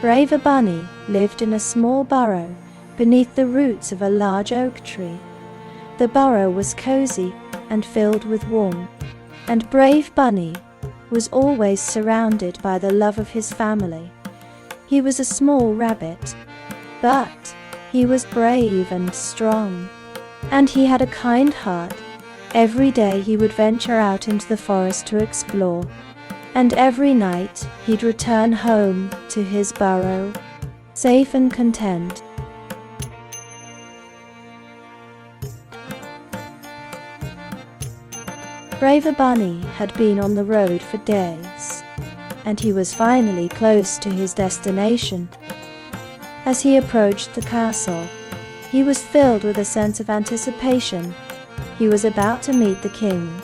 Brave Bunny lived in a small burrow beneath the roots of a large oak tree. The burrow was cozy and filled with warmth, and Brave Bunny was always surrounded by the love of his family. He was a small rabbit, but he was brave and strong, and he had a kind heart. Every day he would venture out into the forest to explore, and every night he'd return home to his burrow, safe and content. Brave Bunny had been on the road for days, and he was finally close to his destination. As he approached the castle, he was filled with a sense of anticipation. He was about to meet the king,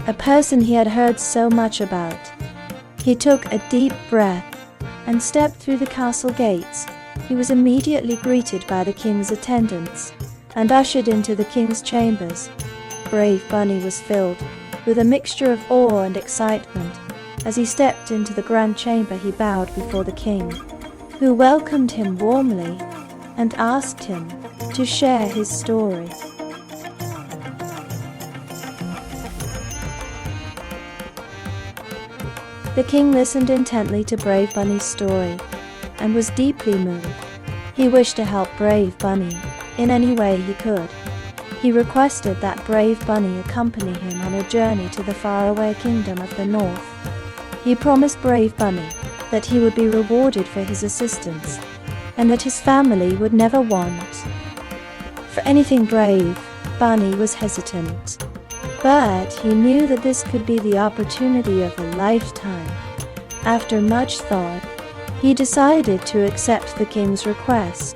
a person he had heard so much about. He took a deep breath and stepped through the castle gates. He was immediately greeted by the king's attendants and ushered into the king's chambers. Brave Bunny was filled with a mixture of awe and excitement. As he stepped into the grand chamber, he bowed before the king, who welcomed him warmly and asked him to share his story. The king listened intently to Brave Bunny's story and was deeply moved. He wished to help Brave Bunny in any way he could. He requested that Brave Bunny accompany him on a journey to the faraway kingdom of the north. He promised Brave Bunny that he would be rewarded for his assistance, and that his family would never want for anything. Brave Bunny was hesitant, but he knew that this could be the opportunity of a lifetime. After much thought, he decided to accept the king's request.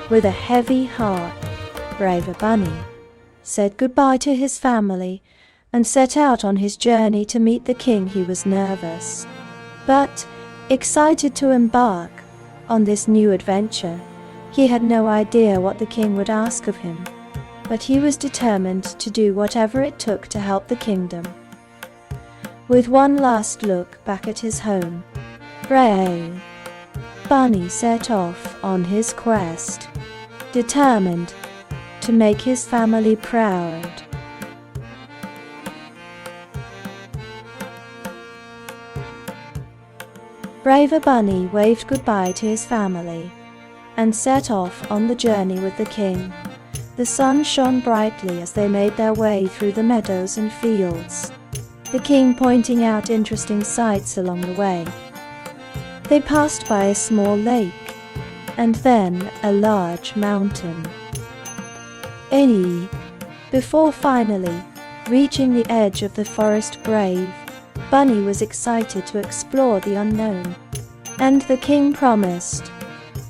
With a heavy heart, Brave Bunny said goodbye to his family and set out on his journey to meet the king. He was nervous, but excited to embark on this new adventure. He had no idea what the king would ask of him, but he was determined to do whatever it took to help the kingdom. With one last look back at his home, Brave Bunny set off on his quest, determined to make his family proud. Brave Bunny waved goodbye to his family and set off on the journey with the king. The sun shone brightly as they made their way through the meadows and fields, the king pointing out interesting sights along the way. They passed by a small lake and then a large mountain, before finally reaching the edge of the forest. Brave Bunny was excited to explore the unknown, and the king promised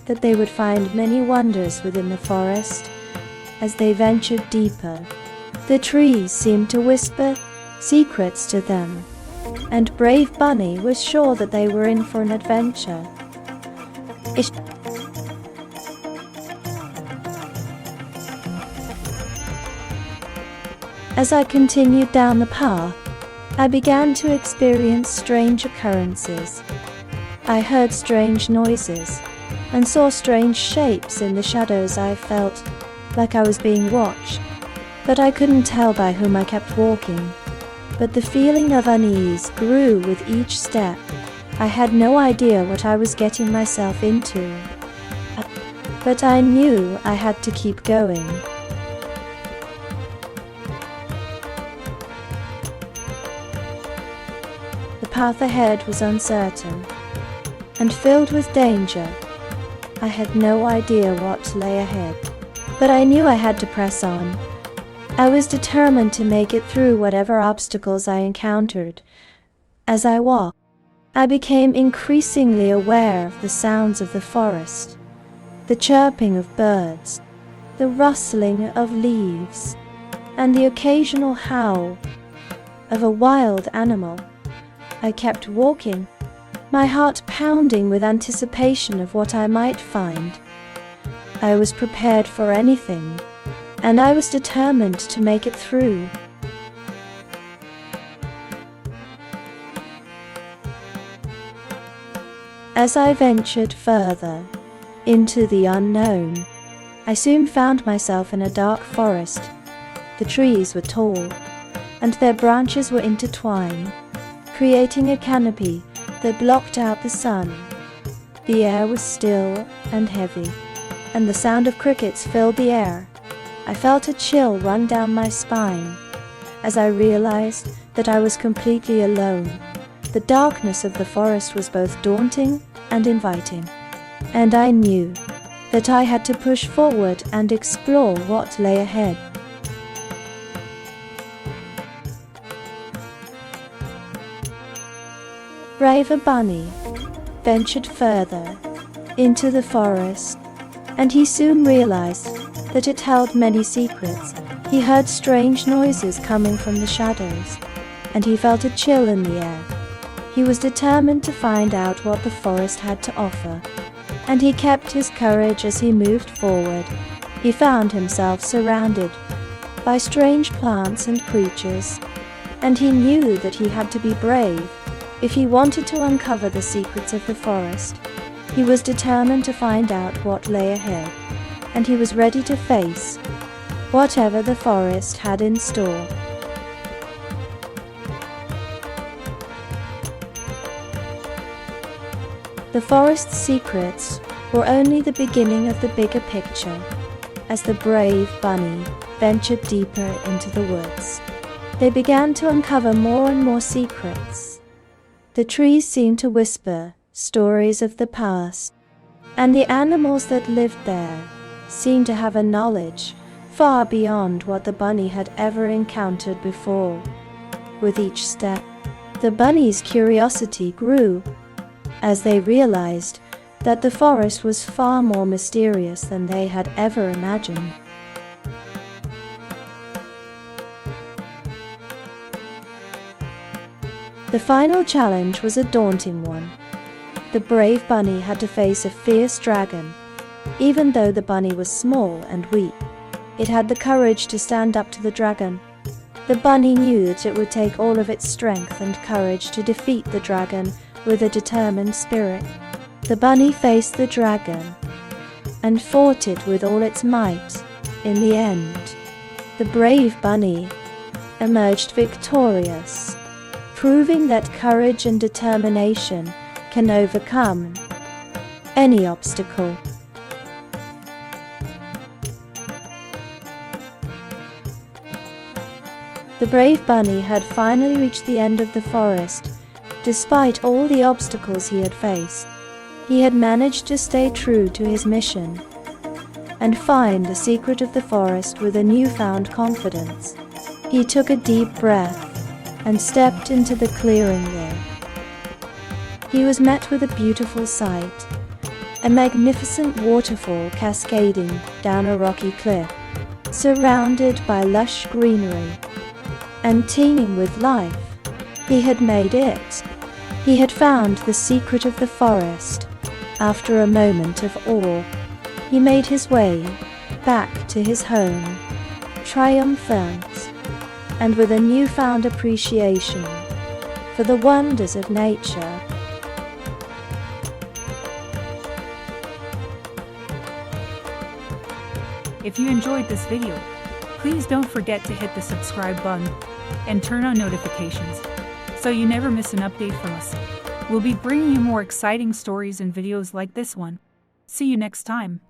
that they would find many wonders within the forest. As they ventured deeper, the trees seemed to whisper secrets to them, and Brave Bunny was sure that they were in for an adventure. As I continued down the path, I began to experience strange occurrences. I heard strange noises and saw strange shapes in the shadows. I felt like I was being watched, but I couldn't tell by whom. I kept walking, but the feeling of unease grew with each step. I had no idea what I was getting myself into, but I knew I had to keep going. The path ahead was uncertain and filled with danger. I had no idea what lay ahead, but I knew I had to press on. I was determined to make it through whatever obstacles I encountered. As I walked, I became increasingly aware of the sounds of the forest, the chirping of birds, the rustling of leaves, and the occasional howl of a wild animal. I kept walking, my heart pounding with anticipation of what I might find. I was prepared for anything, and I was determined to make it through. As I ventured further into the unknown, I soon found myself in a dark forest. The trees were tall, and their branches were intertwined, creating a canopy that blocked out the sun. The air was still and heavy, and the sound of crickets filled the air. I felt a chill run down my spine as I realized that I was completely alone. The darkness of the forest was both daunting and inviting, and I knew that I had to push forward and explore what lay ahead. Brave Bunny ventured further into the forest, and he soon realized that it held many secrets. He heard strange noises coming from the shadows, and he felt a chill in the air. He was determined to find out what the forest had to offer, and he kept his courage as he moved forward. He found himself surrounded by strange plants and creatures, and he knew that he had to be brave if he wanted to uncover the secrets of the forest. He was determined to find out what lay ahead, and he was ready to face whatever the forest had in store. The forest's secrets were only the beginning of the bigger picture. As the brave bunny ventured deeper into the woods, they began to uncover more and more secrets. The trees seemed to whisper stories of the past, and the animals that lived there seemed to have a knowledge far beyond what the bunny had ever encountered before. With each step, the bunny's curiosity grew as they realized that the forest was far more mysterious than they had ever imagined. The final challenge was a daunting one. The brave bunny had to face a fierce dragon. Even though the bunny was small and weak, it had the courage to stand up to the dragon. The bunny knew that it would take all of its strength and courage to defeat the dragon with a determined spirit. The bunny faced the dragon and fought it with all its might. In the end, the brave bunny emerged victorious, proving that courage and determination can overcome any obstacle. The brave bunny had finally reached the end of the forest. Despite all the obstacles he had faced, he had managed to stay true to his mission and find the secret of the forest with a newfound confidence. He took a deep breath and stepped into the clearing there. He was met with a beautiful sight, a magnificent waterfall cascading down a rocky cliff, surrounded by lush greenery and teeming with life. He had made it. He had found the secret of the forest. After a moment of awe, he made his way back to his home, triumphant and with a newfound appreciation for the wonders of nature. If you enjoyed this video, please don't forget to hit the subscribe button and turn on notifications so you never miss an update from us. We'll be bringing you more exciting stories and videos like this one. See you next time.